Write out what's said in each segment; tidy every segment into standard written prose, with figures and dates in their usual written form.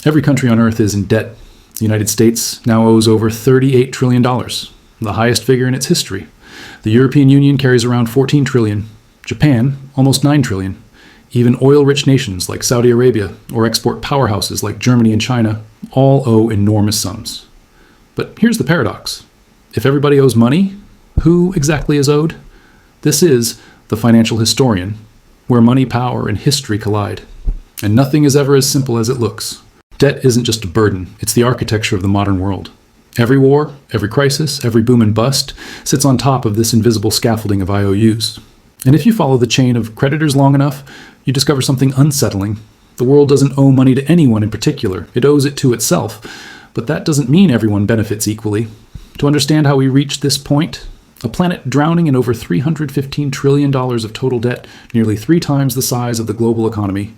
Every country on Earth is in debt. The United States now owes over $38 trillion, the highest figure in its history. The European Union carries around $14 trillion. Japan, almost $9 trillion. Even oil-rich nations like Saudi Arabia or export powerhouses like Germany and China all owe enormous sums. But here's the paradox. If everybody owes money, who exactly is owed? This is the financial historian, where money, power, and history collide. And nothing is ever as simple as it looks. Debt isn't just a burden, it's the architecture of the modern world. Every war, every crisis, every boom and bust sits on top of this invisible scaffolding of IOUs. And if you follow the chain of creditors long enough, you discover something unsettling. The world doesn't owe money to anyone in particular, it owes it to itself. But that doesn't mean everyone benefits equally. To understand how we reached this point, a planet drowning in over $315 trillion of total debt, nearly 3 times the size of the global economy,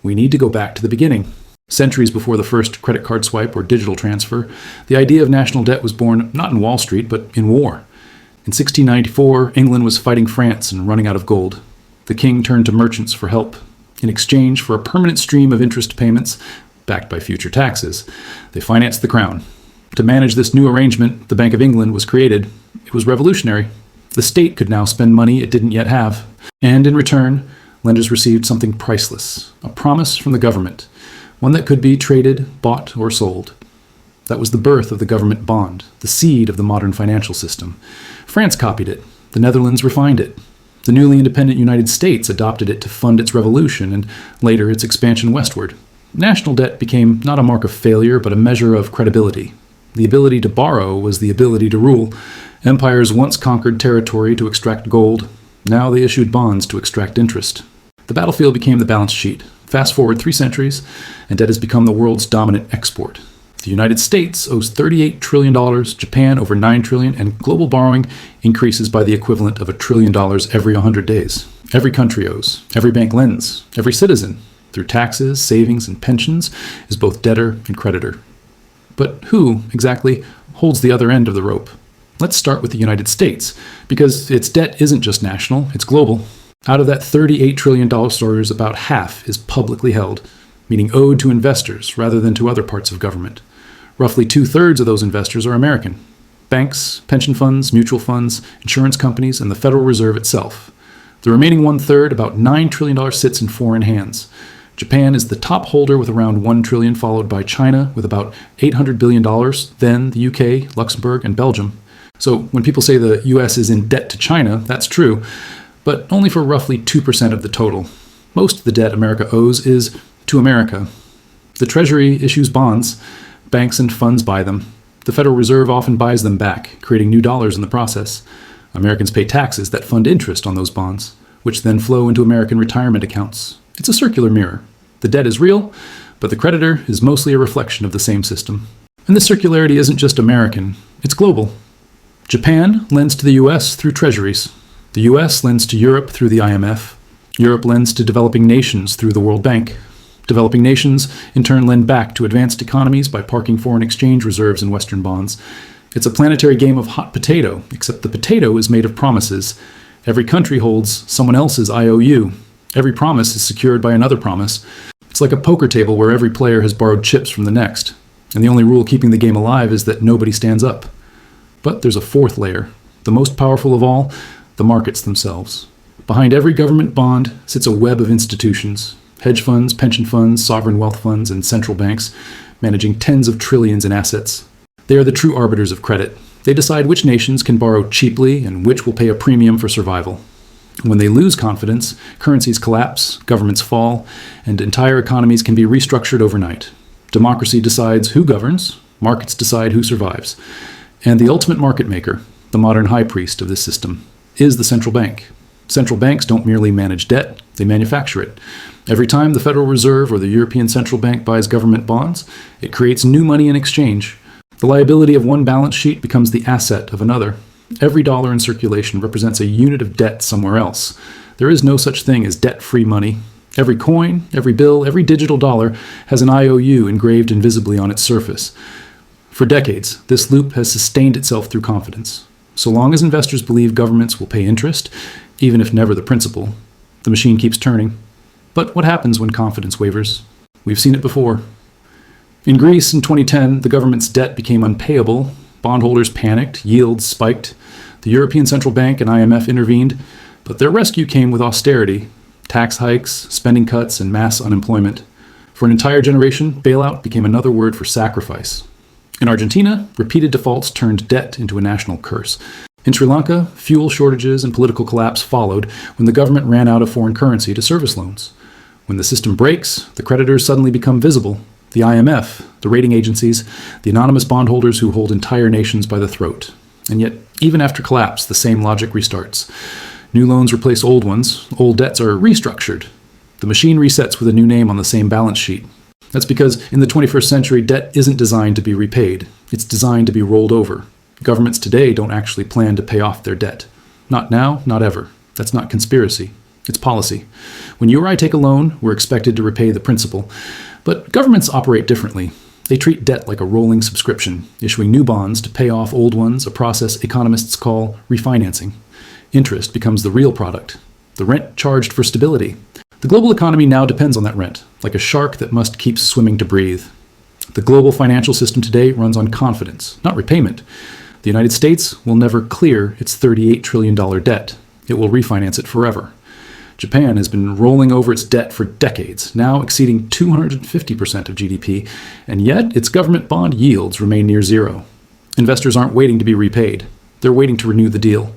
we need to go back to the beginning. Centuries before the first credit card swipe or digital transfer, the idea of national debt was born not in Wall Street, but in war. In 1694, England was fighting France and running out of gold. The king turned to merchants for help. In exchange for a permanent stream of interest payments, backed by future taxes, they financed the crown. To manage this new arrangement, the Bank of England was created. It was revolutionary. The state could now spend money it didn't yet have. And in return, lenders received something priceless, a promise from the government, one that could be traded, bought, or sold. That was the birth of the government bond, the seed of the modern financial system. France copied it. The Netherlands refined it. The newly independent United States adopted it to fund its revolution and later its expansion westward. National debt became not a mark of failure, but a measure of credibility. The ability to borrow was the ability to rule. Empires once conquered territory to extract gold. Now they issued bonds to extract interest. The battlefield became the balance sheet. Fast forward 3 centuries, and debt has become the world's dominant export. The United States owes $38 trillion, Japan over $9 trillion, and global borrowing increases by the equivalent of $1 trillion every 100 days. Every country owes. Every bank lends. Every citizen, through taxes, savings, and pensions, is both debtor and creditor. But who, exactly, holds the other end of the rope? Let's start with the United States, because its debt isn't just national, it's global. Out of that $38 trillion, about half is publicly held, meaning owed to investors rather than to other parts of government. Roughly 2/3 of those investors are American. Banks, pension funds, mutual funds, insurance companies, and the Federal Reserve itself. The remaining 1/3, about $9 trillion, sits in foreign hands. Japan is the top holder with around $1 trillion, followed by China with about $800 billion, then the UK, Luxembourg, and Belgium. So when people say the US is in debt to China, that's true, but only for roughly 2% of the total. Most of the debt America owes is to America. The Treasury issues bonds. Banks and funds buy them. The Federal Reserve often buys them back, creating new dollars in the process. Americans pay taxes that fund interest on those bonds, which then flow into American retirement accounts. It's a circular mirror. The debt is real, but the creditor is mostly a reflection of the same system. And this circularity isn't just American, it's global. Japan lends to the US through treasuries. The US lends to Europe through the IMF. Europe lends to developing nations through the World Bank. Developing nations, in turn, lend back to advanced economies by parking foreign exchange reserves in Western bonds. It's a planetary game of hot potato, except the potato is made of promises. Every country holds someone else's IOU. Every promise is secured by another promise. It's like a poker table where every player has borrowed chips from the next, and the only rule keeping the game alive is that nobody stands up. But there's a 4th layer, the most powerful of all, the markets themselves. Behind every government bond sits a web of institutions. Hedge funds, pension funds, sovereign wealth funds, and central banks, managing tens of trillions in assets. They are the true arbiters of credit. They decide which nations can borrow cheaply and which will pay a premium for survival. When they lose confidence, currencies collapse, governments fall, and entire economies can be restructured overnight. Democracy decides who governs, markets decide who survives. And the ultimate market maker, the modern high priest of this system, is the central bank. Central banks don't merely manage debt, they manufacture it. Every time the Federal Reserve or the European Central Bank buys government bonds, it creates new money in exchange. The liability of one balance sheet becomes the asset of another. Every dollar in circulation represents a unit of debt somewhere else. There is no such thing as debt-free money. Every coin, every bill, every digital dollar has an IOU engraved invisibly on its surface. For decades, this loop has sustained itself through confidence. So long as investors believe governments will pay interest, even if never the principal, the machine keeps turning. But what happens when confidence wavers? We've seen it before. In Greece in 2010, the government's debt became unpayable. Bondholders panicked, yields spiked. The European Central Bank and IMF intervened, but their rescue came with austerity, tax hikes, spending cuts, and mass unemployment. For an entire generation, bailout became another word for sacrifice. In Argentina, repeated defaults turned debt into a national curse. In Sri Lanka, fuel shortages and political collapse followed when the government ran out of foreign currency to service loans. When the system breaks, the creditors suddenly become visible. The IMF, the rating agencies, the anonymous bondholders who hold entire nations by the throat. And yet, even after collapse, the same logic restarts. New loans replace old ones, old debts are restructured. The machine resets with a new name on the same balance sheet. That's because in the 21st century, debt isn't designed to be repaid. It's designed to be rolled over. Governments today don't actually plan to pay off their debt. Not now, not ever. That's not conspiracy. It's policy. When you or I take a loan, we're expected to repay the principal. But governments operate differently. They treat debt like a rolling subscription, issuing new bonds to pay off old ones, a process economists call refinancing. Interest becomes the real product, the rent charged for stability. The global economy now depends on that rent, like a shark that must keep swimming to breathe. The global financial system today runs on confidence, not repayment. The United States will never clear its $38 trillion debt. It will refinance it forever. Japan has been rolling over its debt for decades, now exceeding 250% of GDP, and yet its government bond yields remain near zero. Investors aren't waiting to be repaid. They're waiting to renew the deal.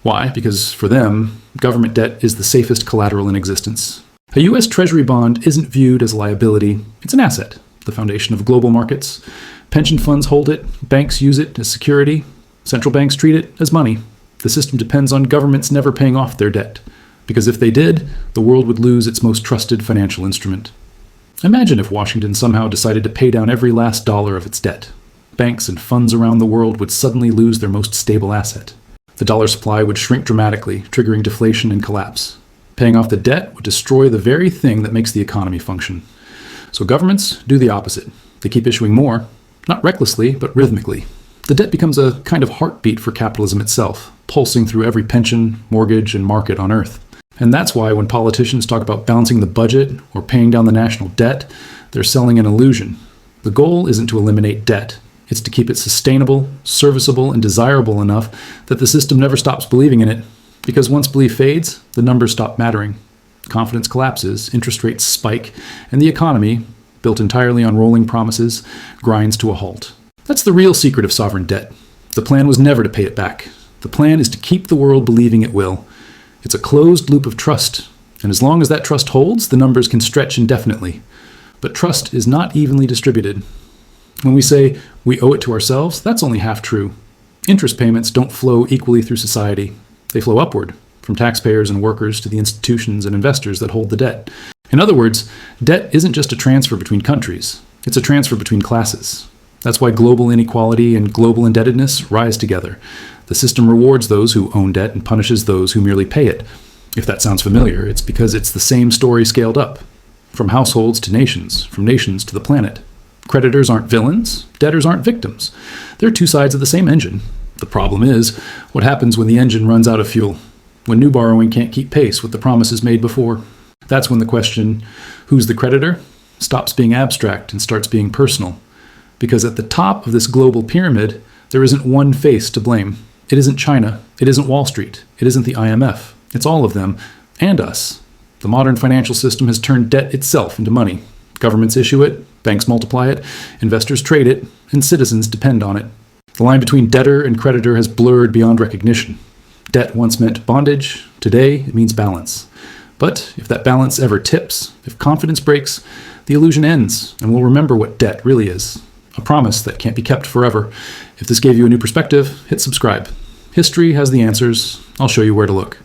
Why? Because for them, government debt is the safest collateral in existence. A U.S. Treasury bond isn't viewed as a liability. It's an asset, the foundation of global markets. Pension funds hold it. Banks use it as security. Central banks treat it as money. The system depends on governments never paying off their debt. Because if they did, the world would lose its most trusted financial instrument. Imagine if Washington somehow decided to pay down every last dollar of its debt. Banks and funds around the world would suddenly lose their most stable asset. The dollar supply would shrink dramatically, triggering deflation and collapse. Paying off the debt would destroy the very thing that makes the economy function. So governments do the opposite. They keep issuing more, not recklessly, but rhythmically. The debt becomes a kind of heartbeat for capitalism itself, pulsing through every pension, mortgage, and market on Earth. And that's why when politicians talk about balancing the budget or paying down the national debt, they're selling an illusion. The goal isn't to eliminate debt. It's to keep it sustainable, serviceable, and desirable enough that the system never stops believing in it. Because once belief fades, the numbers stop mattering. Confidence collapses, interest rates spike, and the economy, built entirely on rolling promises, grinds to a halt. That's the real secret of sovereign debt. The plan was never to pay it back. The plan is to keep the world believing it will. It's a closed loop of trust, and as long as that trust holds, the numbers can stretch indefinitely. But trust is not evenly distributed. When we say we owe it to ourselves, that's only half true. Interest payments don't flow equally through society. They flow upward, from taxpayers and workers to the institutions and investors that hold the debt. In other words, debt isn't just a transfer between countries. It's a transfer between classes. That's why global inequality and global indebtedness rise together. The system rewards those who own debt and punishes those who merely pay it. If that sounds familiar, it's because it's the same story scaled up. From households to nations, from nations to the planet. Creditors aren't villains, debtors aren't victims. They're two sides of the same engine. The problem is, what happens when the engine runs out of fuel? When new borrowing can't keep pace with the promises made before? That's when the question, who's the creditor, stops being abstract and starts being personal. Because at the top of this global pyramid, there isn't one face to blame. It isn't China. It isn't Wall Street. It isn't the IMF. It's all of them, and us. The modern financial system has turned debt itself into money. Governments issue it, banks multiply it, investors trade it, and citizens depend on it. The line between debtor and creditor has blurred beyond recognition. Debt once meant bondage. Today, it means balance. But if that balance ever tips, if confidence breaks, the illusion ends, and we'll remember what debt really is. A promise that can't be kept forever. If this gave you a new perspective, hit subscribe. History has the answers. I'll show you where to look.